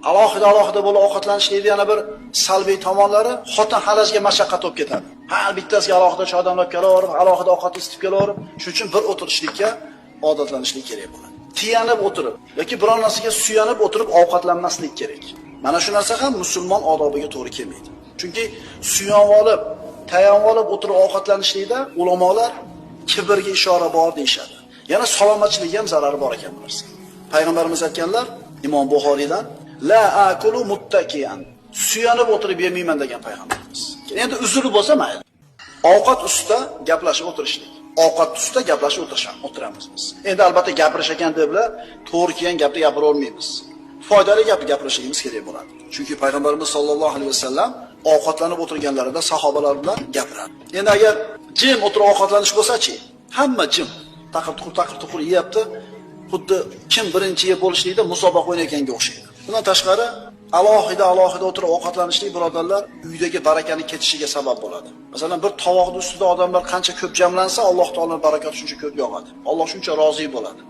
Alohida bo'lib ovqatlanishlikning yana bir salbiy tomonlari xotin xalajga mashaqqat olib ketadi. Har bittasiga alohida chodamlab kelaverib, alohida ovqat isitib kelaverib, shuning uchun bir o'tirishlikka odatlanishlik kerak bo'ladi. Tiyanib o'tirib yoki biror narsaga suyanib o'tirib ovqatlanmaslik kerak. Mana shu narsa ham musulmon odobiga to'g'ri kelmaydi. Chunki suyanib olib, tayanib olib o'tirib ovqatlanishlikda ulamolar kibrga ishora bor deyshadi. Yana salomatchilikka ham zarari bor ekan bu narsa. Payg'ambarimiz aytganlar, Imom Buxoriydan, la akulu muttakiyan. Suyanib o'tirib yemayman degan payg'ambarimiz. Endi uzri bo'lsa mayli. Ovqat ustida gaplashib o'tirishlik. Ovqat ustida gaplashib o'tiramiz biz. Endi albatta gapirish ekan deblar, to'g'ri kelgan gapni gapira olmaymiz. Foydali gapni gapirishimiz kerak bo'ladi. Chunki payg'ambarimiz sollallohu alayhi vasallam ovqatlanib o'tirganlarida sahobalar bilan gapiradi. Endi agar jim o'tirib ovqatlanish bo'lsa-chi, hamma jim, taqir-tuqur yeyapti. Xuddi kim birinchi yeb bo'lishlikda musobaqa o'ynaganga o'xshaydi. Bundan tashqari alohida o'tirib ovqatlanishlik birodarlar uydagi barakani ketishiga sabab bo'ladi. Masalan, bir tovoqning ustida odamlar qancha ko'p jamlansa, Alloh taoloning barakati shuncha ko'p yog'adi. Alloh shuncha rozi bo'ladi.